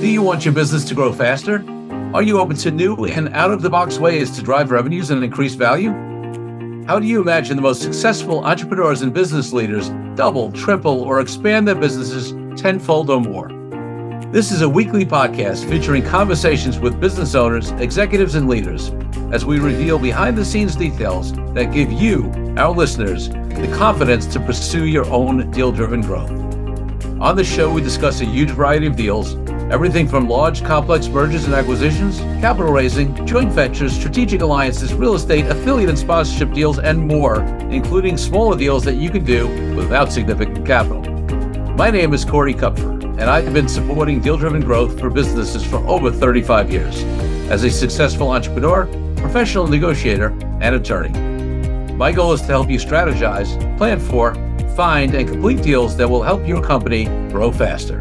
Do you want your business to grow faster? Are you open to new and out-of-the-box ways to drive revenues and increase value? How do you imagine the most successful entrepreneurs and business leaders double, triple, or expand their businesses tenfold or more? This is a weekly podcast featuring conversations with business owners, executives, and leaders as we reveal behind-the-scenes details that give you, our listeners, the confidence to pursue your own deal-driven growth. On the show, we discuss a huge variety of deals, everything from large, complex mergers and acquisitions, capital raising, joint ventures, strategic alliances, real estate, affiliate and sponsorship deals, and more, including smaller deals that you can do without significant capital. My name is Corey Kupfer, and I've been supporting deal-driven growth for businesses for over 35 years as a successful entrepreneur, professional negotiator, and attorney. My goal is to help you strategize, plan for, find, and complete deals that will help your company grow faster.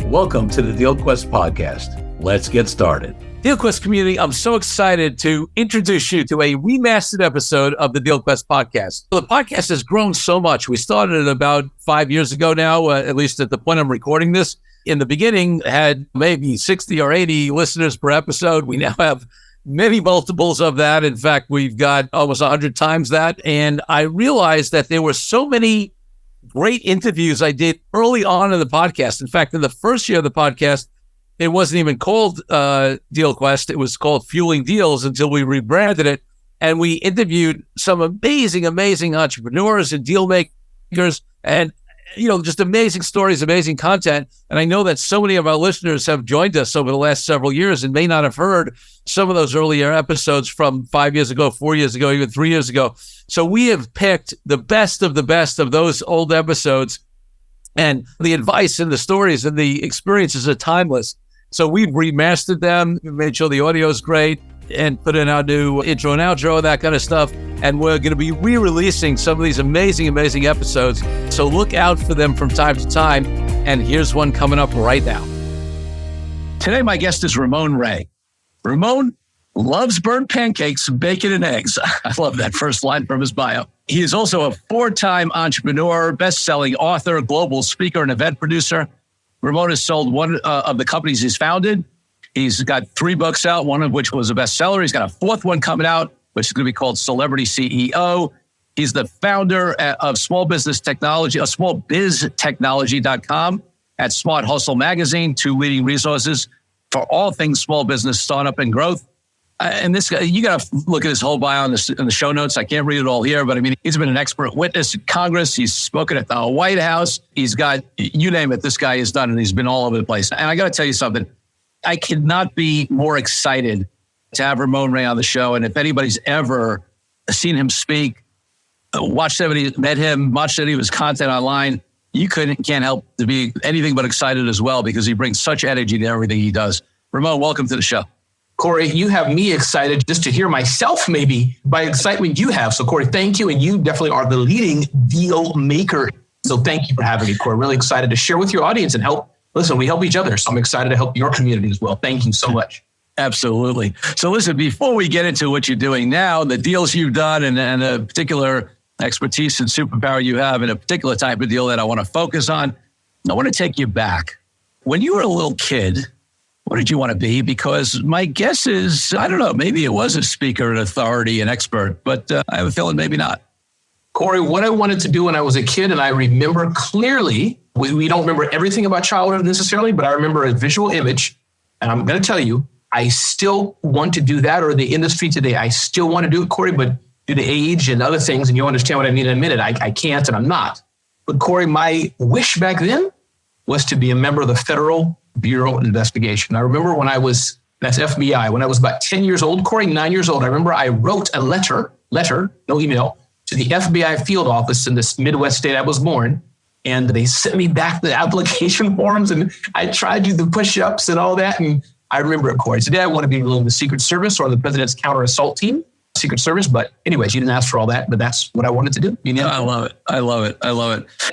Welcome to the DealQuest podcast. Let's get started. DealQuest community, I'm so excited to introduce you to a remastered episode of the DealQuest podcast. The podcast has grown so much. We started it about 5 years ago now, at least at the point I'm recording this. In the beginning, had maybe 60 or 80 listeners per episode. We now have many multiples of that. In fact, we've got almost 100 times that. And I realized that there were so many great interviews I did early on in the podcast. In fact, in the first year of the podcast, it wasn't even called DealQuest. It was called Fueling Deals until we rebranded it. And we interviewed some amazing entrepreneurs and deal makers and, just amazing stories, amazing content. And I know that so many of our listeners have joined us over the last several years and may not have heard some of those earlier episodes from 5 years ago, 4 years ago, even 3 years ago. So we have picked the best of those old episodes, and the advice and the stories and the experiences are timeless. So we've remastered them, made sure the audio is great, and put in our new intro and outro, that kind of stuff. And we're going to be re-releasing some of these amazing episodes. So look out for them from time to time. And here's one coming up right now. Today, my guest is Ramon Ray. Ramon loves burnt pancakes, bacon, and eggs. I love that first line from his bio. He is also a four-time entrepreneur, best-selling author, global speaker, and event producer. Ramon has sold one of the companies he's founded. He's got 3 books out, one of which was a bestseller. He's got a 4th one coming out, which is going to be called Celebrity CEO. He's the founder of Small Business Technology, smallbiztechnology.com, at Smart Hustle Magazine, 2 leading resources for all things small business, startup, and growth. And this guy, you got to look at his whole bio in the show notes. I can't read it all here, but I mean, he's been an expert witness at Congress. He's spoken at the White House. He's got, you name it, this guy has done, and he's been all over the place. And I got to tell you something. I could not be more excited to have Ramon Ray on the show. And if anybody's ever seen him speak, watched somebody, met him, watched any of his content online, you can't help to be anything but excited as well, because he brings such energy to everything he does. Ramon, welcome to the show. Corey, you have me excited just to hear myself maybe by excitement you have. So Corey, thank you. And you definitely are the leading deal maker. So thank you for having me, Corey. Really excited to share with your audience and help. Listen, we help each other. So I'm excited to help your community as well. Thank you so much. Absolutely. So listen, before we get into what you're doing now, the deals you've done and a particular expertise and superpower you have in a particular type of deal that I want to focus on, I want to take you back. When you were a little kid, what did you want to be? Because my guess is, I don't know, maybe it was a speaker, an authority, an expert, but I have a feeling maybe not. Corey, what I wanted to do when I was a kid, and I remember clearly, we don't remember everything about childhood necessarily, but I remember a visual image. And I'm going to tell you, I still want to do that, or the industry today, I still want to do it, Corey, but due to age and other things, and you'll understand what I mean in a minute, I can't and I'm not. But Corey, my wish back then was to be a member of the Federal Bureau of Investigation. I remember when that's FBI, when I was about 10 years old, Corey, 9 years old, I remember I wrote a letter, no email, to the FBI field office in this Midwest state I was born. And they sent me back the application forms, and I tried to do the push-ups and all that. And I remember it, Corey. Today, I want to be in the Secret Service or the President's Counter Assault Team, Secret Service. But anyways, you didn't ask for all that, but that's what I wanted to do. I love it.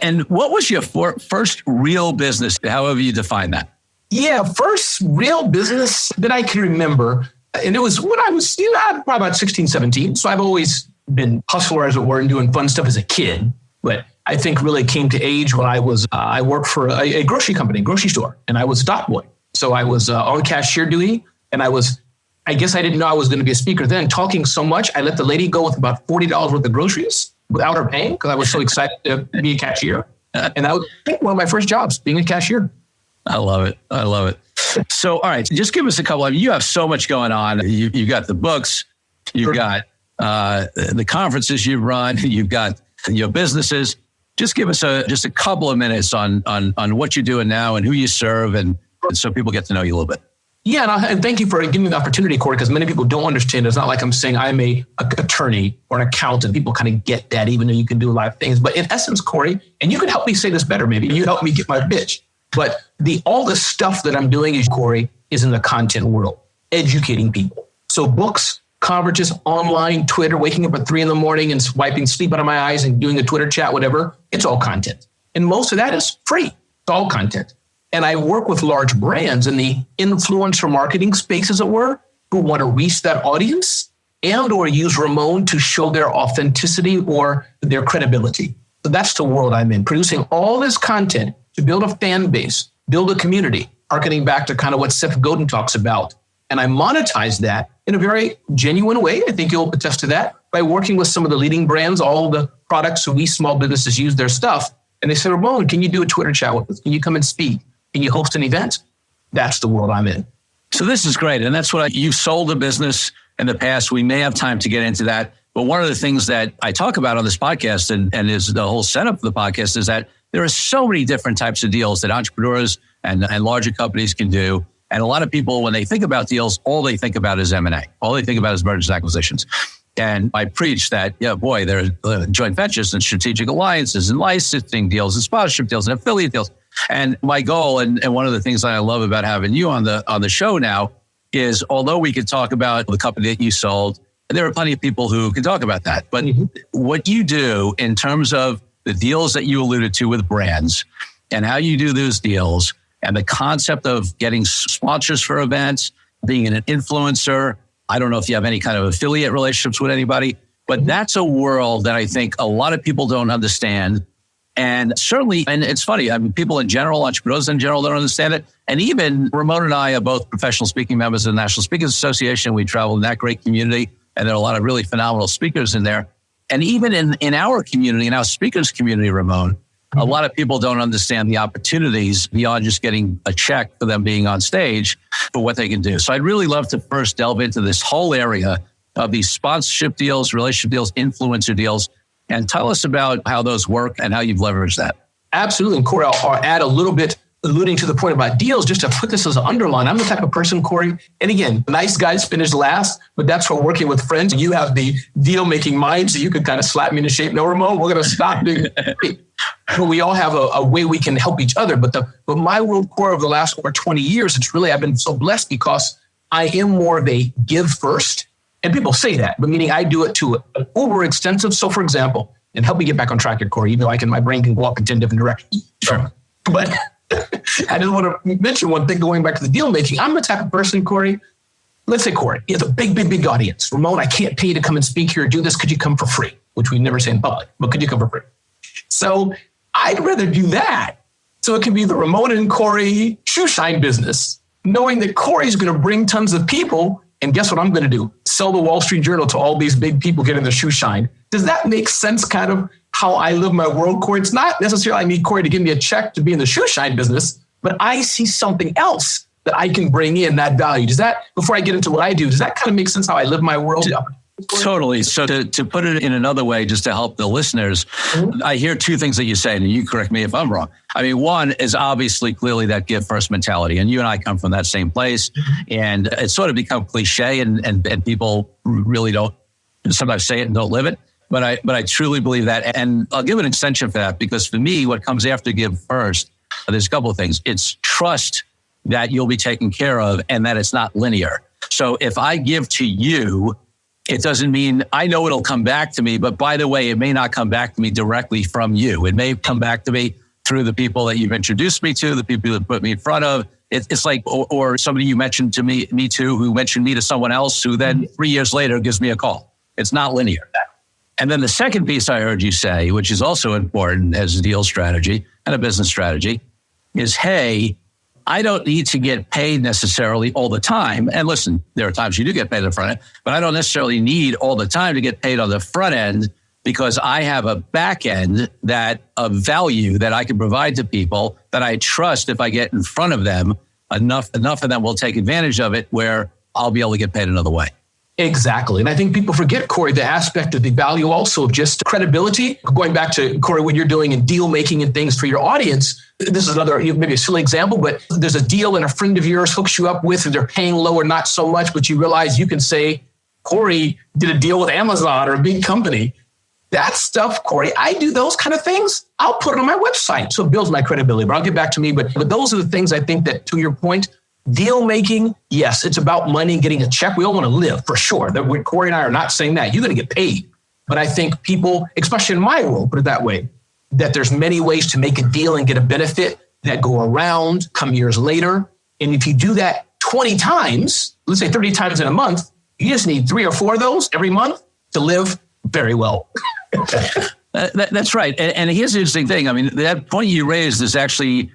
And what was your first real business, however you define that? Yeah, first real business that I can remember. And it was when I was probably about 16, 17. So I've always been hustler, as it were, and doing fun stuff as a kid. But I think really came to age when I worked for a grocery company, grocery store, and I was a dock boy. So I was on cashier duty, and I guess I didn't know I was going to be a speaker then, talking so much. I let the lady go with about $40 worth of groceries without her paying because I was so excited to be a cashier. And that was, I think, one of my first jobs, being a cashier. I love it. I love it. So, all right, just give us a couple. I mean, you have so much going on. You've got the books, you've got the conferences you run, you've got your businesses. Just give us just a couple of minutes on what you're doing now and who you serve, and so people get to know you a little bit. Yeah, and thank you for giving me the opportunity, Corey, because many people don't understand. It's not like I'm saying I'm a attorney or an accountant. People kind of get that, even though you can do a lot of things. But in essence, Corey, and you can help me say this better, maybe you help me get my pitch. But all the stuff that I'm doing, Corey, is in the content world, educating people. So books, conferences, online, Twitter, waking up at 3 a.m. and wiping sleep out of my eyes and doing a Twitter chat, whatever. It's all content. And most of that is free. It's all content. And I work with large brands in the influencer marketing space, as it were, who want to reach that audience and or use Ramon to show their authenticity or their credibility. So that's the world I'm in, producing all this content to build a fan base, build a community, harkening back to kind of what Seth Godin talks about. And I monetize that in a very genuine way. I think you'll attest to that by working with some of the leading brands, all the products we small businesses use their stuff. And they say, Ramon, can you do a Twitter chat with us? Can you come and speak? Can you host an event? That's the world I'm in. So this is great. And that's what you've sold a business in the past. We may have time to get into that. But one of the things that I talk about on this podcast and is the whole setup of the podcast is that there are so many different types of deals that entrepreneurs and larger companies can do. And a lot of people, when they think about deals, all they think about is M&A. All they think about is mergers and acquisitions. And I preach that, there are joint ventures and strategic alliances and licensing deals and sponsorship deals and affiliate deals. And my goal, and one of the things that I love about having you on the show now is, although we could talk about the company that you sold, there are plenty of people who can talk about that. But what you do in terms of the deals that you alluded to with brands and how you do those deals and the concept of getting sponsors for events, being an influencer, I don't know if you have any kind of affiliate relationships with anybody, but that's a world that I think a lot of people don't understand. And certainly, and it's funny, I mean, people in general, entrepreneurs in general don't understand it. And even Ramon and I are both professional speaking members of the National Speakers Association. We travel in that great community, and there are a lot of really phenomenal speakers in there. And even in our community, in our speakers community, Ramon, a lot of people don't understand the opportunities beyond just getting a check for them being on stage for what they can do. So I'd really love to first delve into this whole area of these sponsorship deals, relationship deals, influencer deals, and tell us about how those work and how you've leveraged that. Absolutely. And Corey, I'll add a little bit, alluding to the point about deals, just to put this as an underline. I'm the type of person, Corey, and again, nice guys finish last, but that's for working with friends. You have the deal-making mind, so you could kind of slap me into shape. No, Ramon, we're going to stop doing it. But we all have a way we can help each other. But my world, Corey, over the last over 20 years, it's really, I've been so blessed because I am more of a give first. And people say that, but meaning I do it to an overextensive. So for example, and help me get back on track here, Corey, even though my brain can walk in 10 different directions. Sure. But I just want to mention one thing going back to the deal making. I'm the type of person, Corey, let's say Corey, he has a big audience. Ramon, I can't pay you to come and speak here or do this. Could you come for free? Which we never say in public, but could you come for free? So I'd rather do that. So it can be the Ramon and Corey shoe shine business, knowing that Corey's going to bring tons of people. And guess what I'm going to do? Sell the Wall Street Journal to all these big people getting their shoe shine. Does that make sense kind of how I live my world, Corey? It's not necessarily I need Corey to give me a check to be in the shoe shine business, but I see something else that I can bring in that value. Does that, before I get into what I do, does that kind of make sense how I live my world? Totally. So to put it in another way, just to help the listeners, I hear two things that you say, and you correct me if I'm wrong. I mean, one is obviously clearly that give first mentality, and you and I come from that same place, and it's sort of become cliche, and people really don't sometimes say it and don't live it. But I truly believe that, and I'll give an extension for that, because for me, what comes after give first, there's a couple of things. It's trust that you'll be taken care of, and that it's not linear. So if I give to you, it doesn't mean I know it'll come back to me, but by the way, it may not come back to me directly from you. It may come back to me through the people that you've introduced me to, the people that put me in front of. It's like, or somebody you mentioned to me to, who mentioned me to someone else, who then 3 years later gives me a call. It's not linear. And then the second piece I heard you say, which is also important as a deal strategy and a business strategy, is, hey, I don't need to get paid necessarily all the time. And listen, there are times you do get paid on the front end, but I don't necessarily need all the time to get paid on the front end because I have a back end that of value that I can provide to people that I trust if I get in front of them, enough of them will take advantage of it where I'll be able to get paid another way. Exactly. And I think people forget, Corey, the aspect of the value also of just credibility. Going back to, Corey, what you're doing in deal making and things for your audience. This is another, maybe a silly example, but there's a deal and a friend of yours hooks you up with and they're paying low or not so much, but you realize you can say, Corey did a deal with Amazon or a big company. That stuff, Corey, I do those kind of things. I'll put it on my website. So it builds my credibility, but I'll get back to me. But those are the things I think that, to your point, deal making, yes, it's about money and getting a check. We all want to live, for sure. Corey and I are not saying that. You're going to get paid. But I think people, especially in my world, put it that way, that there's many ways to make a deal and get a benefit that go around, come years later. And if you do that 20 times, let's say 30 times in a month, you just need 3 or 4 of those every month to live very well. That's right. And here's the interesting thing. I mean, that point you raised is actually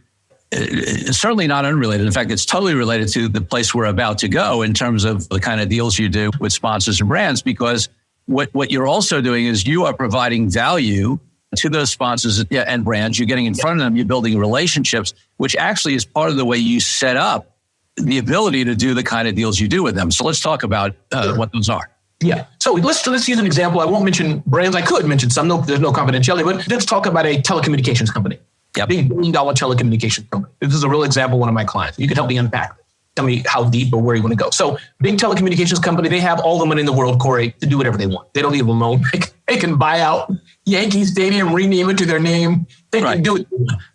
certainly not unrelated. In fact, it's totally related to the place we're about to go in terms of the kind of deals you do with sponsors and brands, because what you're also doing is you are providing value to those sponsors and brands. You're getting in front of them, you're building relationships, which actually is part of the way you set up the ability to do the kind of deals you do with them. So let's talk about what those are. Yeah. So let's use an example. I won't mention brands. I could mention some. No, there's no confidentiality, but let's talk about a telecommunications company. Yep. Big $1 billion telecommunications company. This is a real example of one of my clients. You can help me unpack this. Tell me how deep or where you want to go. So big telecommunications company, they have all the money in the world, Corey, to do whatever they want. They don't need a loan. They can buy out Yankee Stadium, rename it to their name. They can do it.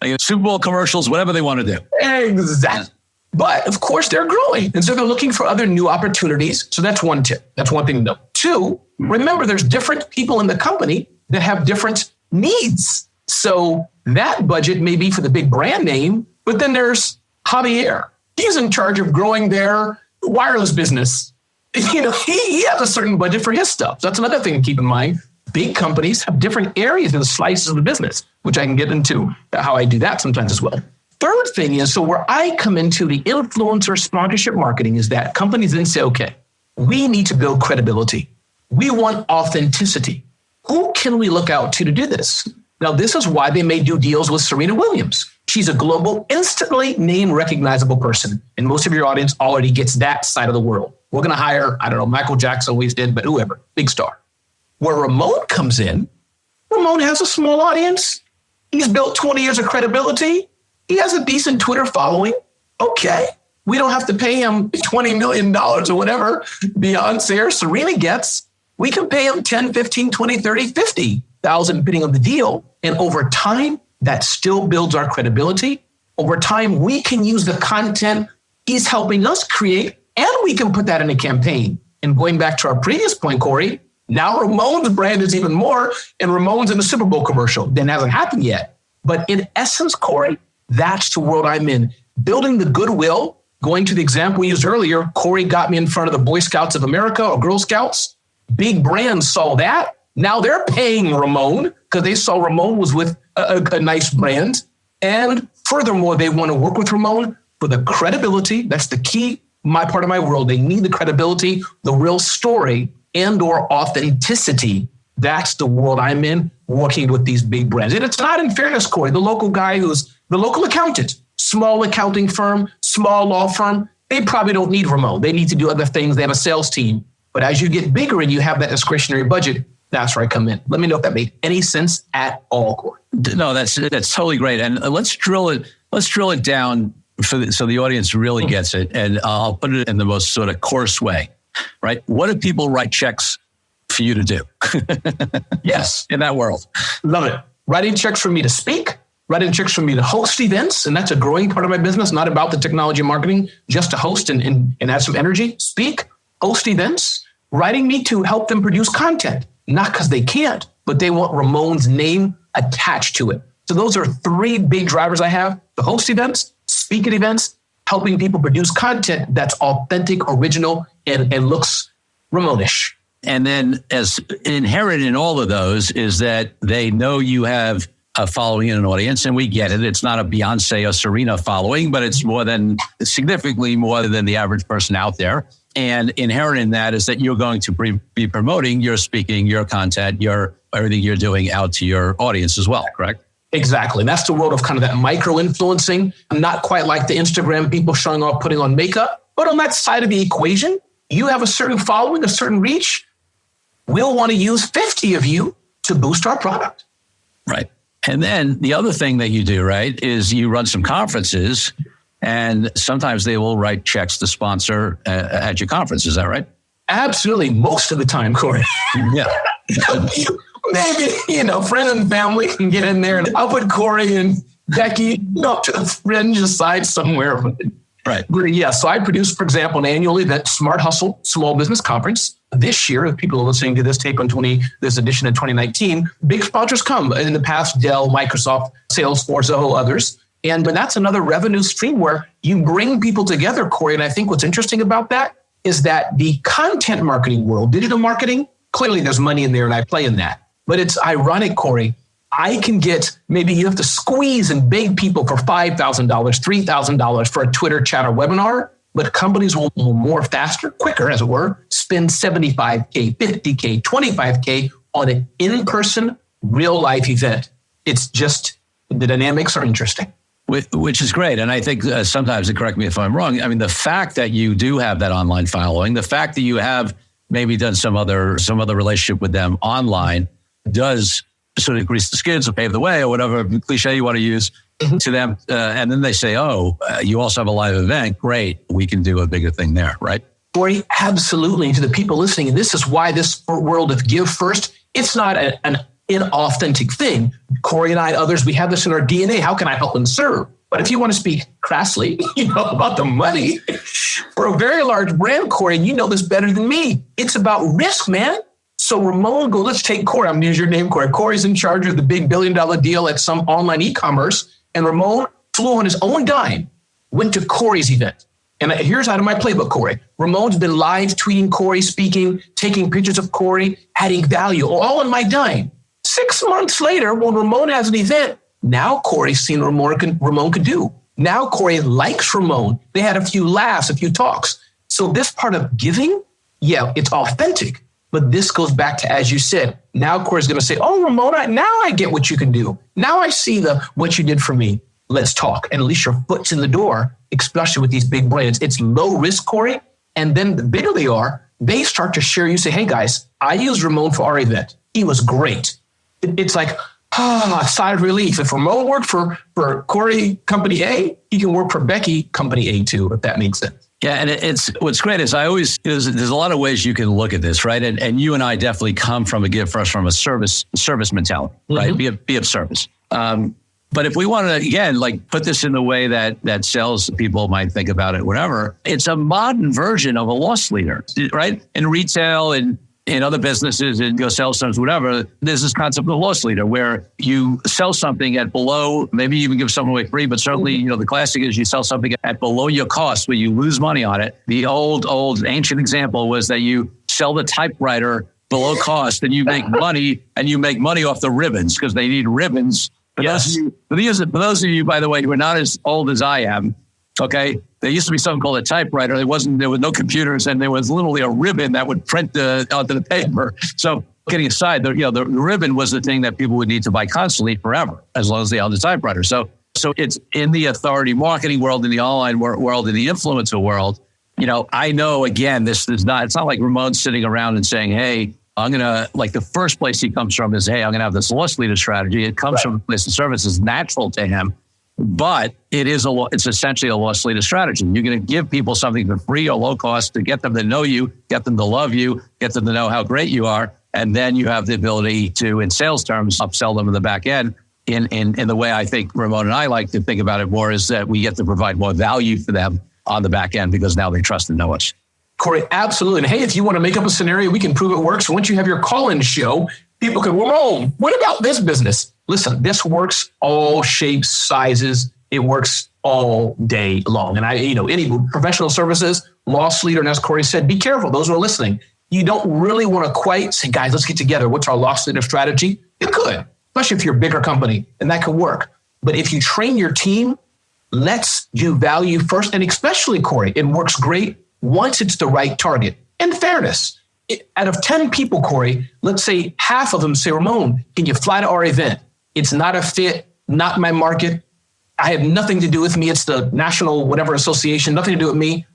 They get Super Bowl commercials, whatever they want to do. Exactly. Yeah. But of course, they're growing. And so they're looking for other new opportunities. So that's one tip. That's one thing to know. 2, remember, there's different people in the company that have different needs. So that budget may be for the big brand name, but then there's Javier. He's in charge of growing their wireless business. You know, he has a certain budget for his stuff. So that's another thing to keep in mind. Big companies have different areas and slices of the business, which I can get into how I do that sometimes as well. Third thing is, so where I come into the influencer sponsorship marketing is that companies then say, okay, we need to build credibility. We want authenticity. Who can we look out to do this? Now, this is why they may do deals with Serena Williams. She's a global, instantly name recognizable person. And most of your audience already gets that side of the world. We're going to hire, I don't know, Michael Jackson always did, but whoever, big star. Where Ramon comes in, Ramon has a small audience. He's built 20 years of credibility. He has a decent Twitter following. Okay. We don't have to pay him $20 million or whatever Beyonce or Serena gets. We can pay him 10, 15, 20, 30, 50,000 depending on the deal. And over time, that still builds our credibility. Over time, we can use the content he's helping us create, and we can put that in a campaign. And going back to our previous point, Corey, now Ramon's brand is even more, and Ramon's in a Super Bowl commercial. That hasn't happened yet. But in essence, Corey, that's the world I'm in. Building the goodwill, going to the example we used earlier, Corey got me in front of the Boy Scouts of America or Girl Scouts. Big brands saw that. Now they're paying Ramon because they saw Ramon was with a nice brand. And furthermore, they want to work with Ramon for the credibility. That's the key, my part of my world. They need the credibility, the real story, and or authenticity. That's the world I'm in, working with these big brands. And it's not in fairness, Corey. The local guy who's the local accountant, small accounting firm, small law firm, they probably don't need Ramon. They need to do other things. They have a sales team. But as you get bigger and you have that discretionary budget, that's where I come in. Let me know if that made any sense at all, Corey. No, that's totally great. And let's drill it down so the audience really gets it. And I'll put it in the most sort of coarse way, right? What do people write checks for you to do? Yes. In that world. Love it. Writing checks for me to speak, writing checks for me to host events. And that's a growing part of my business, not about the technology marketing, just to host and add some energy, speak, host events, writing me to help them produce content, not because they can't, but they want Ramon's name attached to it. So those are 3 big drivers I have: the host events, speak at events, helping people produce content that's authentic, original, and looks Ramonish. And then as inherent in all of those is that they know you have a following and an audience, and we get it. It's not a Beyonce or Serena following, but it's significantly more than the average person out there. And inherent in that is that you're going to be promoting your speaking, your content, everything you're doing out to your audience as well, correct? Exactly. And that's the world of kind of that micro influencing. Not quite like the Instagram people showing off, putting on makeup, but on that side of the equation, you have a certain following, a certain reach. We'll want to use 50 of you to boost our product. Right. And then the other thing that you do, right, is you run some conferences, and sometimes they will write checks to sponsor at your conference. Is that right? Absolutely. Most of the time, Corey. Yeah. Maybe, friend and family can get in there, and I'll put Corey and Becky up to the fringe aside somewhere. Right. But yeah. So I produce, for example, an annual event, Smart Hustle Small Business Conference. This year, if people are listening to this tape on this edition in 2019, big sponsors come. In the past, Dell, Microsoft, Salesforce, others. And that's another revenue stream where you bring people together, Corey. And I think what's interesting about that is that the content marketing world, digital marketing, clearly there's money in there and I play in that. But it's ironic, Corey. I can maybe you have to squeeze and beg people for $5,000, $3,000 for a Twitter chat or webinar, but companies will more faster, quicker, as it were, spend $75K, $50K, $25K on an in-person, real-life event. It's just, the dynamics are interesting. Which is great. And I think sometimes, and correct me if I'm wrong, I mean, the fact that you do have that online following, the fact that you have maybe done some other relationship with them online does sort of grease the skids or pave the way or whatever cliche you want to use to them. And then they say, you also have a live event. Great. We can do a bigger thing there, right? Corey, absolutely. To the people listening, and this is why this world of give first, it's not an inauthentic thing. Corey and I, others, we have this in our DNA. How can I help and serve? But if you want to speak crassly, about the money, for a very large brand, Corey, and you know this better than me, it's about risk, man. So Ramon, let's take Corey. I'm going to use your name, Corey. Corey's in charge of the big $1 billion deal at some online e-commerce. And Ramon flew on his own dime, went to Corey's event. And here's out of my playbook, Corey. Ramon's been live tweeting Corey, speaking, taking pictures of Corey, adding value, all on my dime. 6 months later, when Ramon has an event, now Corey's seen Ramon could do. Now Corey likes Ramon. They had a few laughs, a few talks. So this part of giving, yeah, it's authentic. But this goes back to, as you said, now Corey's going to say, Ramon, now I get what you can do. Now I see what you did for me. Let's talk. And at least your foot's in the door, especially with these big brands. It's low risk, Corey. And then the bigger they are, they start to share. You say, hey, guys, I used Ramon for our event. He was great. It's like, sigh of relief. If Ramon worked for Corey Company A, he can work for Becky Company A too, if that makes sense. Yeah, and it's what's great is there's a lot of ways you can look at this, right? And you and I definitely come from a give first, from a service mentality, right? Be of service. But if we want to, again, put this in the way that sales people might think about it, whatever, it's a modern version of a loss leader, right? In retail and in other businesses, in your sales firms, whatever, there's this concept of a loss leader where you sell something at below, maybe you even give something away free, but certainly, the classic is you sell something at below your cost where you lose money on it. The old ancient example was that you sell the typewriter below cost and you make money, off the ribbons because they need ribbons. For those of you, by the way, who are not as old as I am, okay, there used to be something called a typewriter. There was no computers, and there was literally a ribbon that would print onto the paper. So, kidding aside, the ribbon was the thing that people would need to buy constantly forever, as long as they owned the typewriter. So it's in the authority marketing world, in the online world, in the influencer world. I know, again, it's not like Ramon's sitting around and saying, hey, I'm going to, the first place he comes from is, hey, I'm going to have this loss leader strategy. It comes from a place of service. It's natural to him. But it's essentially a loss leader strategy. You're going to give people something for free or low cost to get them to know you, get them to love you, get them to know how great you are. And then you have the ability to, in sales terms, upsell them in the back end. In the way I think Ramon and I like to think about it more is that we get to provide more value for them on the back end because now they trust and know us. Corey, absolutely. And hey, if you want to make up a scenario, we can prove it works. Once you have your call-in show, people can, Ramon, what about this business? Listen, this works all shapes, sizes. It works all day long. And any professional services, loss leader, and as Corey said, be careful. Those who are listening, you don't really want to quite say, guys, let's get together. What's our loss leader strategy? You could. especially if you're a bigger company, and that could work. But if you train your team, let's do value first. And especially, Corey, it works great once it's the right target. In fairness, out of 10 people, Corey, let's say half of them say, Ramon, can you fly to our event? It's not a fit, not my market. I have nothing to do with me. It's the national whatever association, nothing to do with me.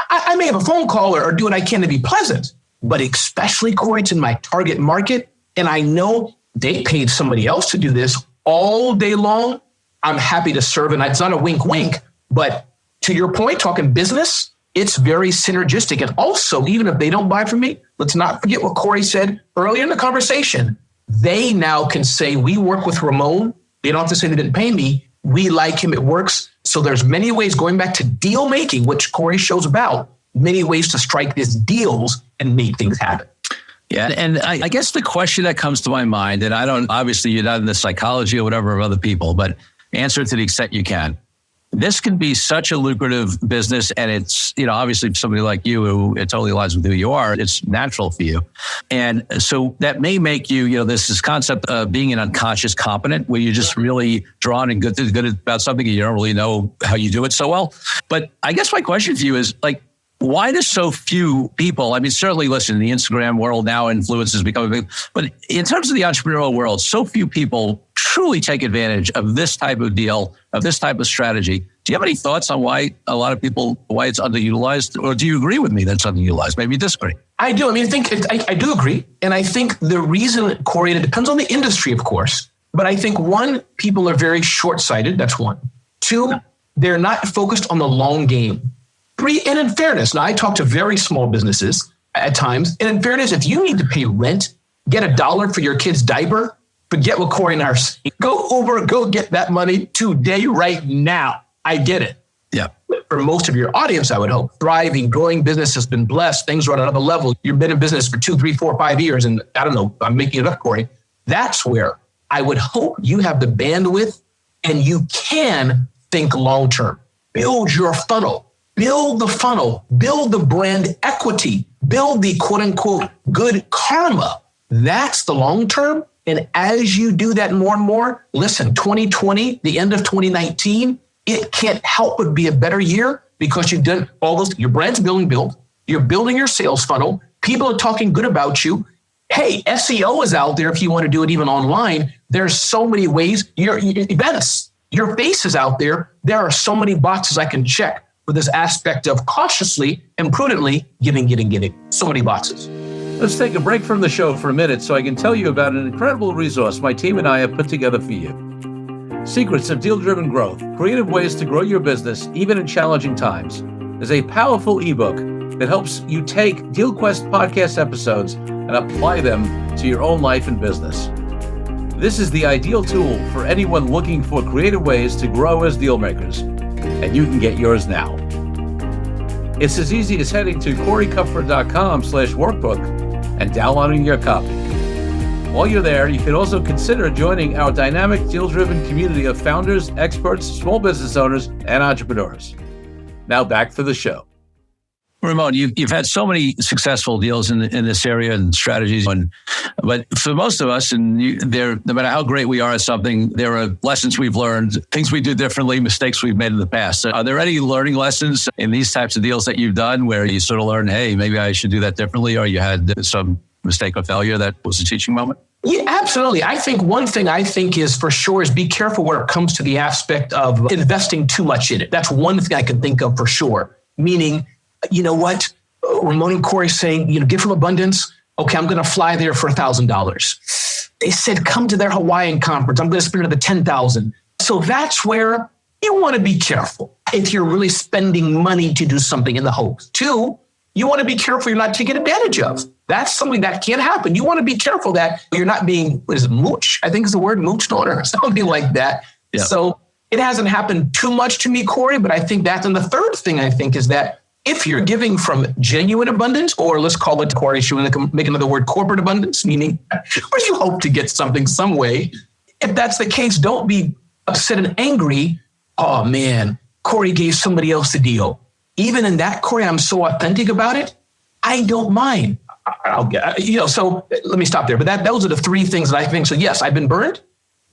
I may have a phone call or do what I can to be pleasant, but especially, Corey, it's in my target market. And I know they paid somebody else to do this all day long. I'm happy to serve. And it's not a wink, wink, but to your point, talking business, it's very synergistic. And also, even if they don't buy from me, let's not forget what Corey said earlier in the conversation. They now can say, we work with Ramon. They don't have to say they didn't pay me. We like him. It works. So there's many ways, going back to deal making, which Corey shows about, many ways to strike these deals and make things happen. Yeah. And I guess the question that comes to my mind, and I don't, obviously you're not in the psychology or whatever of other people, but answer it to the extent you can. This can be such a lucrative business. And it's, obviously somebody like you who it totally aligns with who you are, it's natural for you. And so that may make you, this concept of being an unconscious competent where you're just really drawn and good about something and you don't really know how you do it so well. But I guess my question for you is why do so few people, certainly listen, the Instagram world now influences becoming big, but in terms of the entrepreneurial world, so few people truly take advantage of this type of deal, of this type of strategy. Do you have any thoughts on why it's underutilized? Or do you agree with me that it's underutilized? Maybe you disagree. I do. I do agree. And I think the reason, Corey, and it depends on the industry, of course, but I think one, people are very short-sighted. That's one. Two, they're not focused on the long game. Three, and in fairness, now I talk to very small businesses at times, and in fairness, if you need to pay rent, get $1 for your kid's diaper, forget what Corey and I are saying. Go get that money today, right now. I get it. Yeah. For most of your audience, I would hope, thriving, growing business has been blessed. Things are at another level. You've been in business for 2, 3, 4, 5 years. And I don't know, I'm making it up, Corey. That's where I would hope you have the bandwidth and you can think long-term. Build your funnel. Build the funnel. Build the brand equity. Build the quote-unquote good karma. That's the long-term. And as you do that more and more, listen, 2020, the end of 2019, it can't help but be a better year because you've done all those. Your brand's built. You're building your sales funnel. People are talking good about you. Hey, SEO is out there if you want to do it even online. There's so many ways. Your events, your face is out there. There are so many boxes I can check for this aspect of cautiously and prudently getting. So many boxes. Let's take a break from the show for a minute so I can tell you about an incredible resource my team and I have put together for you. Secrets of Deal-Driven Growth, Creative Ways to Grow Your Business, Even in Challenging Times, is a powerful ebook that helps you take DealQuest podcast episodes and apply them to your own life and business. This is the ideal tool for anyone looking for creative ways to grow as deal makers, and you can get yours now. It's as easy as heading to CoreyCupfer.com/workbook and downloading your copy. While you're there, you can also consider joining our dynamic deal-driven community of founders, experts, small business owners, and entrepreneurs. Now back to the show. Ramon, you've had so many successful deals in this area and strategies, but for most of us, no matter how great we are at something, there are lessons we've learned, things we do differently, mistakes we've made in the past. Are there any learning lessons in these types of deals that you've done where you sort of learned, hey, maybe I should do that differently, or you had some mistake or failure that was a teaching moment? Yeah, absolutely. I think one thing is for sure is be careful where it comes to the aspect of investing too much in it. That's one thing I can think of for sure. Meaning, you know what? Ramon and Corey saying, give from abundance. Okay, I'm going to fly there for $1,000. They said, come to their Hawaiian conference. I'm going to spend another $10,000. So that's where you want to be careful if you're really spending money to do something in the hopes. Two, you want to be careful you're not taken advantage of. That's something that can't happen. You want to be careful that you're not being, mooch? I think is the word, mooched on or something like that. Yeah. So it hasn't happened too much to me, Corey, but I think that's, and the third thing I think is that if you're giving from genuine abundance, or let's call it, Corey, should we make another word, corporate abundance, meaning where you hope to get something some way. If that's the case, don't be upset and angry. Oh man, Corey gave somebody else the deal. Even in that, Corey, I'm so authentic about it. I don't mind. So let me stop there. But those are the three things that I think. So yes, I've been burned.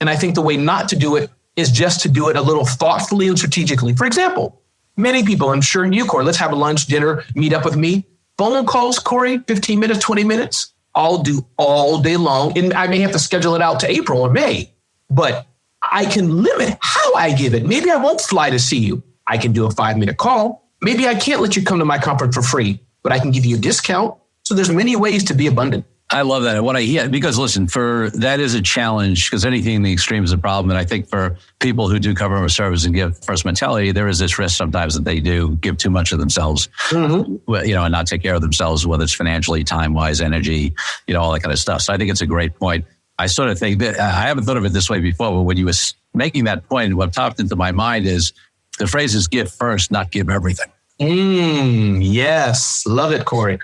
And I think the way not to do it is just to do it a little thoughtfully and strategically. For example, many people, I'm sure you, Corey, let's have a lunch, dinner, meet up with me. Phone calls, Corey, 15 minutes, 20 minutes, I'll do all day long. And I may have to schedule it out to April or May, but I can limit how I give it. Maybe I won't fly to see you. I can do a 5-minute call. Maybe I can't let you come to my conference for free, but I can give you a discount. So there's many ways to be abundant. I love that. What I hear, because listen, that is a challenge, because anything in the extreme is a problem. And I think for people who do customer service and give first mentality, there is this risk sometimes that they do give too much of themselves, and not take care of themselves, whether it's financially, time-wise, energy, all that kind of stuff. So I think it's a great point. I sort of think that I haven't thought of it this way before, but when you were making that point, what popped into my mind is the phrase is give first, not give everything. Yes. Love it, Corey.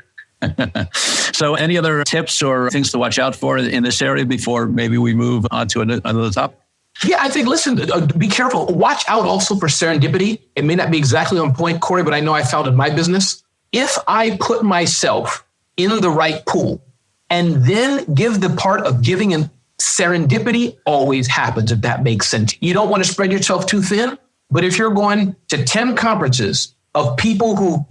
So any other tips or things to watch out for in this area before maybe we move on to another topic? Yeah, I think, listen, be careful. Watch out also for serendipity. It may not be exactly on point, Corey, but I know I found in my business. If I put myself in the right pool and then give the part of giving, and serendipity always happens, if that makes sense. You don't want to spread yourself too thin, but if you're going to 10 conferences of people who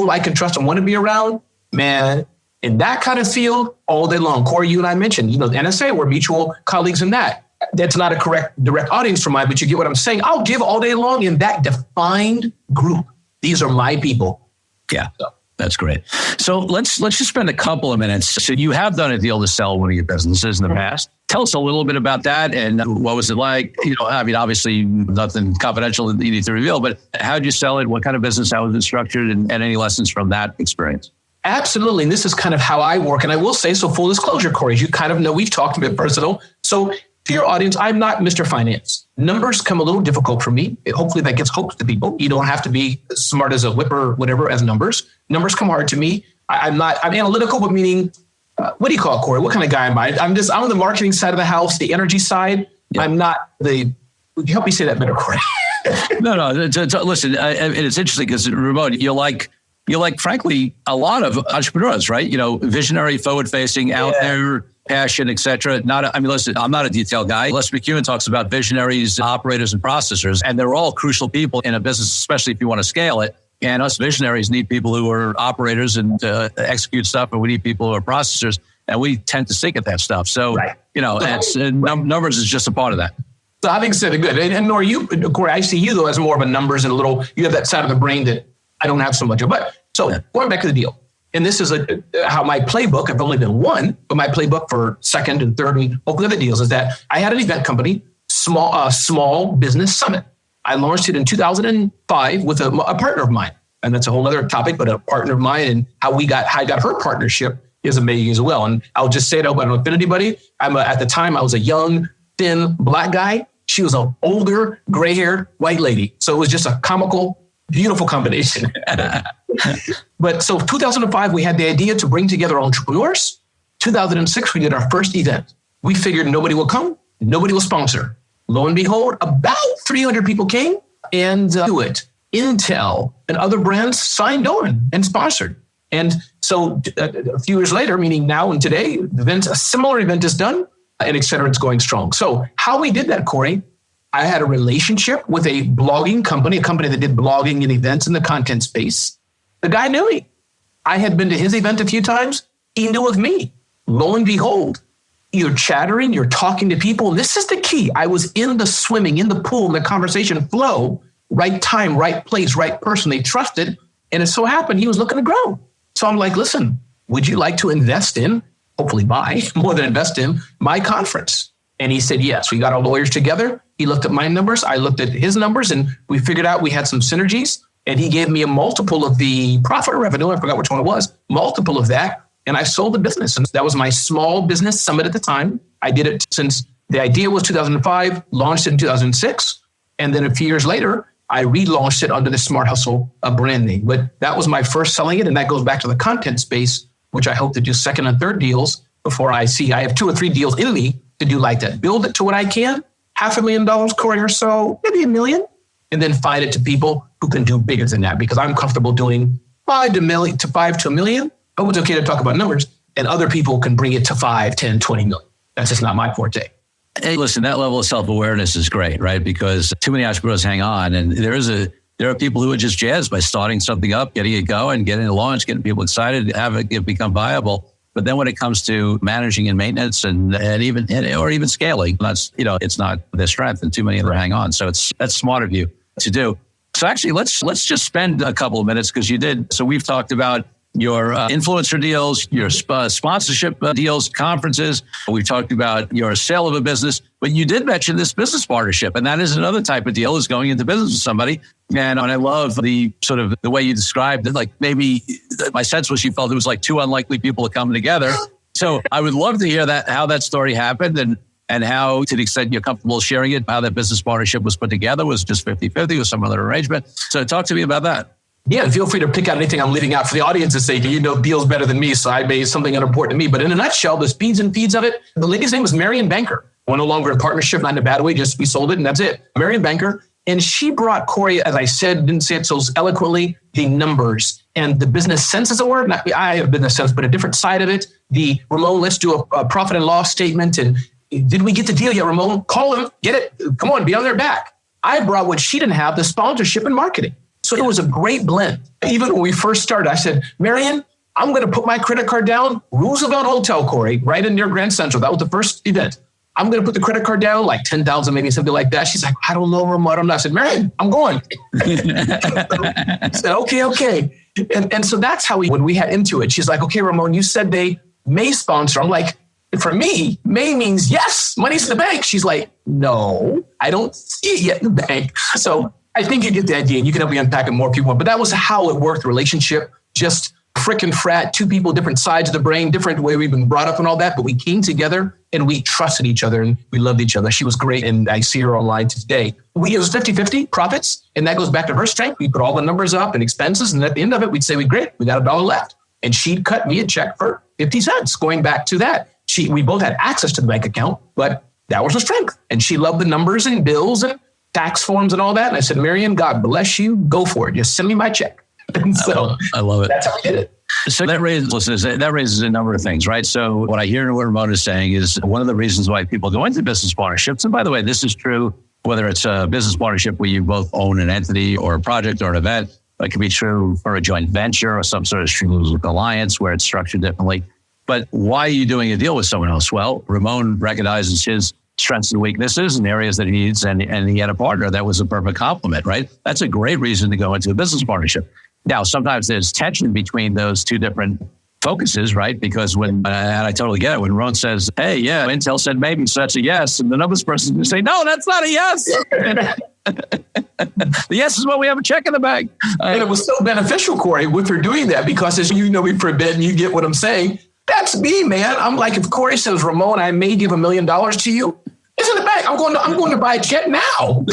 like, and trust and want to be around, man, in that kind of field all day long. Corey, you and I mentioned, the NSA, we're mutual colleagues in that. That's not a correct direct audience for mine, but you get what I'm saying. I'll give all day long in that defined group. These are my people. Yeah, that's great. So let's just spend a couple of minutes. So you have done a deal to sell one of your businesses in the past. Tell us a little bit about that and what was it like? Obviously nothing confidential that you need to reveal, but how did you sell it? What kind of business? How was it structured? And any lessons from that experience? Absolutely. And this is kind of how I work. And I will say, so full disclosure, Corey, as you kind of know, we've talked a bit personal. So to your audience, I'm not Mr. Finance. Numbers come a little difficult for me. Hopefully that gets hope to people. You don't have to be smart as a whip or whatever as numbers. Numbers come hard to me. I'm analytical, but meaning, what do you call it, Corey? What kind of guy am I? I'm on the marketing side of the house, the energy side. Yeah. I'm not help me say that better, Corey. No. Listen, and it's interesting because Ramon, you're like, frankly, a lot of entrepreneurs, right? Visionary, forward-facing, out there, passion, et cetera. Listen, I'm not a detail guy. Les McEwen talks about visionaries, operators, and processors, and they're all crucial people in a business, especially if you want to scale it. And us visionaries need people who are operators and execute stuff, and we need people who are processors, and we tend to stink at that stuff. So, numbers is just a part of that. So having said it, good. And nor you, Corey, I see you though as more of a numbers and you have that side of the brain that I don't have so much of. But going back to the deal, and this is how my playbook, I've only been one, but my playbook for second and third and hopefully other deals is that I had an event company, small business summit. I launched it in 2005 with a partner of mine. And that's a whole other topic, but a partner of mine and how I got her partnership is amazing as well. And I'll just say it, I don't offend anybody. At the time, I was a young, thin, black guy. She was an older, gray-haired white lady. So it was just a comical, beautiful combination. But so 2005, we had the idea to bring together entrepreneurs. 2006, we did our first event. We figured nobody will come, nobody will sponsor. Lo and behold, about 300 people came and do it. Intel and other brands signed on and sponsored. And so a few years later, meaning now and today, a similar event is done and et cetera, it's going strong. So how we did that, Corey, I had a relationship with a blogging company, a company that did blogging and events in the content space. The guy knew me. I had been to his event a few times. He knew of me. Lo and behold, you're chattering, you're talking to people. And this is the key. I was in the swimming, in the pool, in the conversation flow, right time, right place, right person. They trusted. And it so happened he was looking to grow. So I'm like, listen, would you like to invest in, hopefully buy, more than invest in, my conference? And he said, yes. We got our lawyers together. He looked at my numbers. I looked at his numbers and we figured out we had some synergies. And he gave me a multiple of the profit or revenue. I forgot which one it was, multiple of that. And I sold the business. And that was my small business summit at the time. I did it since the idea was 2005, launched it in 2006. And then a few years later, I relaunched it under the Smart Hustle brand name. But that was my first selling it. And that goes back to the content space, which I hope to do second and third deals before I have 2 or 3 deals in me to do like that. Build it to what I can, $500,000, Corey, or so, maybe $1 million, and then find it to people who can do bigger than that because I'm comfortable doing $5 to $1 million. Oh, it's okay to talk about numbers, and other people can bring it to 5, 10, 20 million. That's just not my forte. Hey, listen, that level of self-awareness is great, right? Because too many entrepreneurs hang on, and there are people who are just jazzed by starting something up, getting it going, getting it launched, getting people excited, having it become viable. But then when it comes to managing and maintenance and even scaling, it's not their strength, and too many of them hang on. So that's smart of you to do. So actually, let's just spend a couple of minutes because you did. So we've talked about your influencer deals, your sponsorship deals, conferences. We've talked about your sale of a business, but you did mention this business partnership. And that is another type of deal, is going into business with somebody. And I love the sort of the way you described it. Like, maybe my sense was you felt it was like two unlikely people coming together. So I would love to hear how that story happened, and how, to the extent you're comfortable sharing it, how that business partnership was put together. Was just 50-50 or some other arrangement? So talk to me about that. Yeah, and feel free to pick out anything I'm leaving out for the audience and say, do you know deals better than me? So I made something unimportant to me. But in a nutshell, the speeds and feeds of it, the lady's name was Marion Banker. We're no longer a partnership, not in a bad way, just we sold it and that's it. Marion Banker. And she brought Corey, as I said, didn't say it so eloquently, the numbers and the business sense, as it were. I have business sense, but a different side of it. The Ramon, let's do a profit and loss statement. And did we get the deal yet, Ramon? Call him, get it. Come on, be on their back. I brought what she didn't have, the sponsorship and marketing. So it was a great blend. Even when we first started, I said, Marion, I'm going to put my credit card down, Roosevelt Hotel, Corey, right in near Grand Central. That was the first event. I'm going to put the credit card down, like 10,000, maybe something like that. She's like, I don't know, Ramon. I'm not. I said, Marion, I'm going. I said, okay. And so that's how when we had into it, she's like, okay, Ramon, you said they may sponsor. I'm like, for me, may means yes, money's in the bank. She's like, no, I don't see it yet in the bank. So I think you get the idea, and you can help me unpack it more if you want. But that was how it worked, relationship, just frickin' frat, two people, different sides of the brain, different way we've been brought up and all that. But we came together and we trusted each other and we loved each other. She was great. And I see her online today. It was 50-50 profits. And that goes back to her strength. We put all the numbers up and expenses. And at the end of it, we'd say, great, we got $1 left. And she'd cut me a check for 50 cents going back to that. We both had access to the bank account, but that was her strength. And she loved the numbers and bills and tax forms and all that. And I said, Marion, God bless you. Go for it. Just send me my check. And so I love it. That's how we did it. So that raises a number of things, right? So what I hear what Ramon is saying is one of the reasons why people go into business partnerships. And by the way, this is true whether it's a business partnership where you both own an entity or a project or an event. It can be true for a joint venture or some sort of strategic alliance where it's structured differently. But why are you doing a deal with someone else? Well, Ramon recognizes his strengths and weaknesses and areas that he needs, and he had a partner that was a perfect complement, right? That's a great reason to go into a business partnership. Now, sometimes there's tension between those two different focuses, right? Because and I totally get it, when Ramon says, hey, yeah, Intel said maybe, so that's a yes. And the numbers person is going to say, no, that's not a yes. The yes is when we have a check in the bank. And it was so beneficial, Corey, with her doing that, because as you know me for a bit and you get what I'm saying, that's me, man. I'm like, if Corey says, Ramon, I may give $1 million to you, it's in the bank. I'm going to buy a jet now.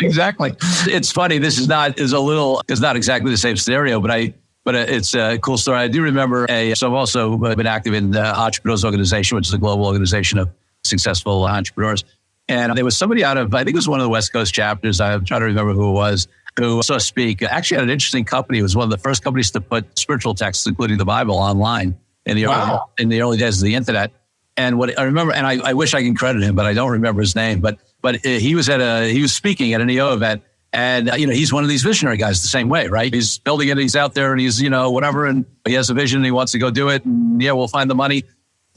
Exactly. It's funny. This is not exactly the same scenario, but it's a cool story. I do remember so I've also been active in the Entrepreneurs Organization, which is a global organization of successful entrepreneurs. And there was somebody out of, I think it was one of the West Coast chapters. I'm trying to remember who it was, who saw speak. Actually had an interesting company. It was one of the first companies to put spiritual texts, including the Bible, online in the early days of the internet. And what I remember, and I wish I can credit him, but I don't remember his name. But he was speaking at an EO event, and he's one of these visionary guys the same way, right? He's building it, he's out there, and he's whatever, and he has a vision, and he wants to go do it, and we'll find the money.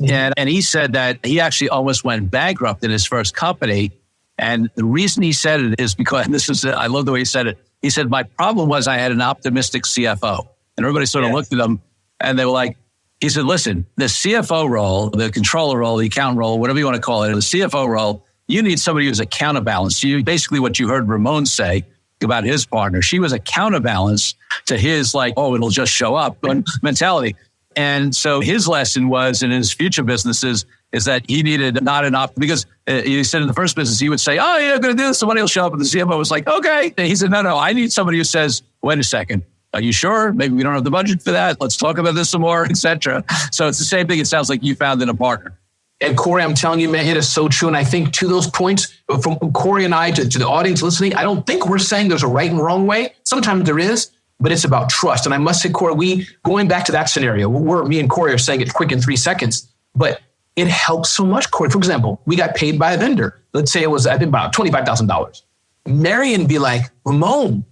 And he said that he actually almost went bankrupt in his first company, and the reason he said it is because I love the way he said it. He said, my problem was I had an optimistic CFO, and everybody sort of looked at him, and they were like. He said, listen, the CFO role, the controller role, the accountant role, whatever you want to call it, the CFO role, you need somebody who's a counterbalance. Basically what you heard Ramon say about his partner, she was a counterbalance to his it'll just show up mentality. And so his lesson was in his future businesses is that he needed not an because he said in the first business, he would say, oh, yeah, I'm going to do this. Somebody will show up. And the CFO was like, okay. And he said, no, I need somebody who says, wait a second. Are you sure? Maybe we don't have the budget for that. Let's talk about this some more, etc. So it's the same thing. It sounds like you found in a partner. And Corey, I'm telling you, man, it is so true. And I think to those points, from Corey and I to the audience listening, I don't think we're saying there's a right and wrong way. Sometimes there is, but it's about trust. And I must say, Corey, going back to that scenario, me and Corey are saying it quick in 3 seconds, but it helps so much, Corey. For example, we got paid by a vendor. Let's say it was, I think, about $25,000. Marion be like, Ramon,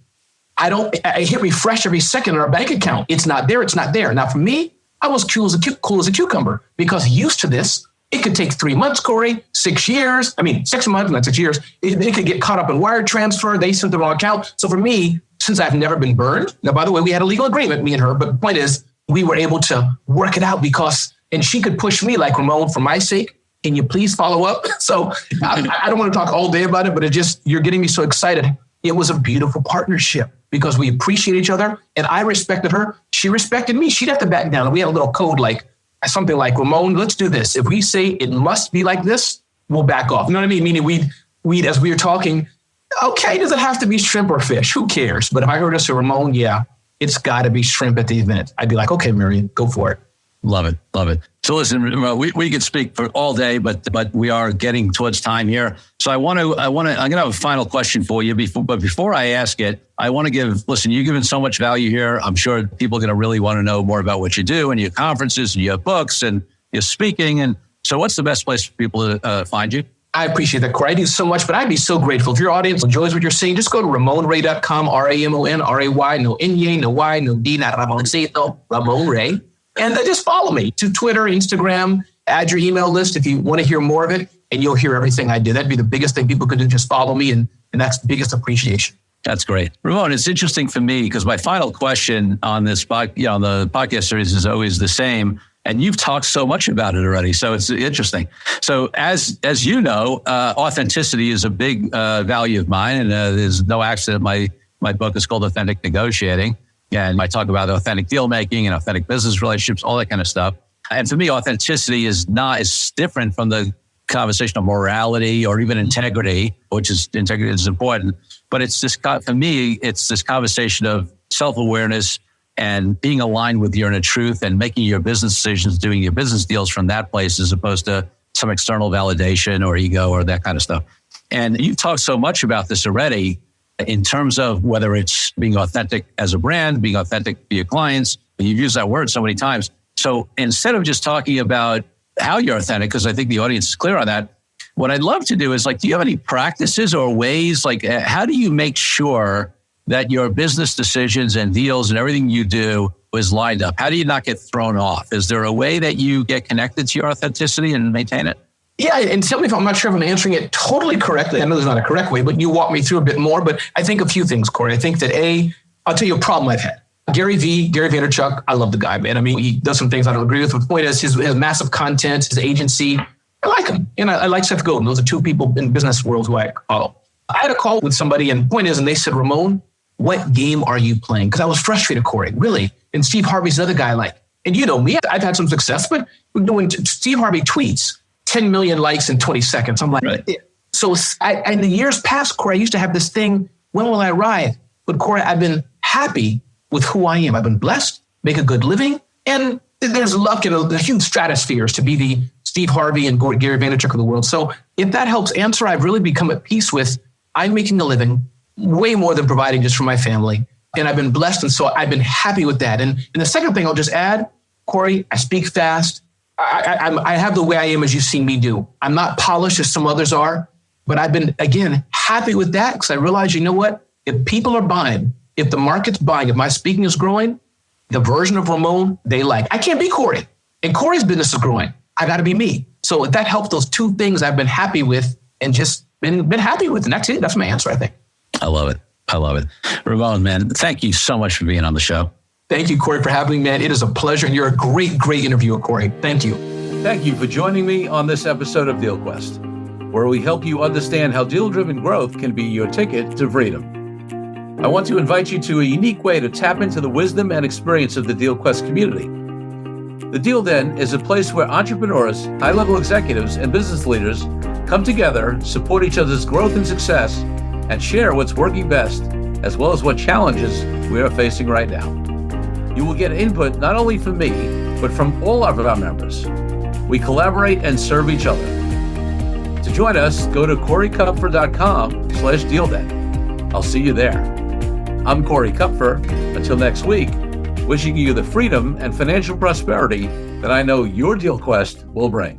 I hit refresh every second in our bank account. It's not there. It's not there. Now for me, I was cool as a cucumber because used to this. It could take 3 months, Corey, 6 years. 6 months, not 6 years. It could get caught up in wire transfer. They sent the wrong account. So for me, since I've never been burned. Now, by the way, we had a legal agreement, me and her. But the point is, we were able to work it out and she could push me like, Ramon, for my sake, can you please follow up? So I don't want to talk all day about it, but you're getting me so excited. It was a beautiful partnership because we appreciate each other and I respected her. She respected me. She'd have to back down. We had a little code like something like, Ramon, let's do this. If we say it must be like this, we'll back off. You know what I mean? Meaning we'd as we were talking, okay, does it have to be shrimp or fish? Who cares? But if I heard her say, Ramon, yeah, it's got to be shrimp at the event. I'd be like, okay, Marion, go for it. Love it. Love it. So listen, we could speak for all day, but we are getting towards time here. So I'm going to have a final question for you before I ask it, I want to you've given so much value here. I'm sure people are going to really want to know more about what you do and your conferences and your books and your speaking. And so what's the best place for people to find you? I appreciate that, Corey. I do so much, but I'd be so grateful. If your audience enjoys what you're seeing, just go to RamonRay.com, RamonRay, no N-Y, no Y, no D, not Ramoncito, Ramon Ray. And just follow me to Twitter, Instagram, add your email list if you want to hear more of it, and you'll hear everything I do. That'd be the biggest thing people could do, just follow me, and that's the biggest appreciation. That's great. Ramon, it's interesting for me because my final question on this the podcast series is always the same. And you've talked so much about it already. So it's interesting. So as you know, authenticity is a big value of mine. And there's no accident. My book is called Authentic Negotiating. And I talk about authentic deal making and authentic business relationships, all that kind of stuff. And for me, authenticity is different from the conversation of morality or even integrity, integrity is important. But it's this, for me, it's this conversation of self-awareness and being aligned with your inner truth and making your business decisions, doing your business deals from that place as opposed to some external validation or ego or that kind of stuff. And you've talked so much about this already in terms of whether it's being authentic as a brand, being authentic to your clients. You've used that word so many times. So instead of just talking about how you're authentic, because I think the audience is clear on that, what I'd love to do is do you have any practices or ways, how do you make sure that your business decisions and deals and everything you do is lined up? How do you not get thrown off? Is there a way that you get connected to your authenticity and maintain it? Yeah, and tell me if I'm not sure if I'm answering it totally correctly. I know there's not a correct way, but you walk me through a bit more. But I think a few things, Corey. I think that I'll tell you a problem I've had. Gary Vaynerchuk, I love the guy, man. He does some things I don't agree with. But the point is his massive content, his agency, I like him. And I like Seth Godin. Those are two people in business world who I follow. I had a call with somebody and the point is, and they said, Ramon, what game are you playing? Because I was frustrated, Corey, really. And Steve Harvey's another guy and you know me, I've had some success, but when Steve Harvey tweets 10 million likes in 20 seconds, I'm like, right. So in the years past, Corey, I used to have this thing, when will I arrive? But Corey, I've been happy with who I am. I've been blessed, make a good living. And there's luck in the huge stratospheres to be the Steve Harvey and Gary Vaynerchuk of the world. So if that helps answer, I've really become at peace with, I'm making a living way more than providing just for my family. And I've been blessed. And so I've been happy with that. And the second thing I'll just add, Corey, I speak fast. I have the way I am as you've seen me do. I'm not polished as some others are, but I've been, again, happy with that because I realize, you know what? If people are buying, if the market's buying, if my speaking is growing, the version of Ramon they like. I can't be Corey. And Corey's business is growing. I got to be me. So if that helps, those two things I've been happy with and just been happy with. And that's it. That's my answer, I think. I love it. Ramon, man, thank you so much for being on the show. Thank you, Corey, for having me, man. It is a pleasure. And you're a great, great interviewer, Corey. Thank you. Thank you for joining me on this episode of DealQuest, where we help you understand how deal-driven growth can be your ticket to freedom. I want to invite you to a unique way to tap into the wisdom and experience of the DealQuest community. The Deal Den is a place where entrepreneurs, high-level executives, and business leaders come together, support each other's growth and success, and share what's working best, as well as what challenges we are facing right now. You will get input not only from me, but from all of our members. We collaborate and serve each other. To join us, go to CoreyKupfer.com/DealDen. I'll see you there. I'm Corey Kupfer. Until next week, wishing you the freedom and financial prosperity that I know your DealQuest will bring.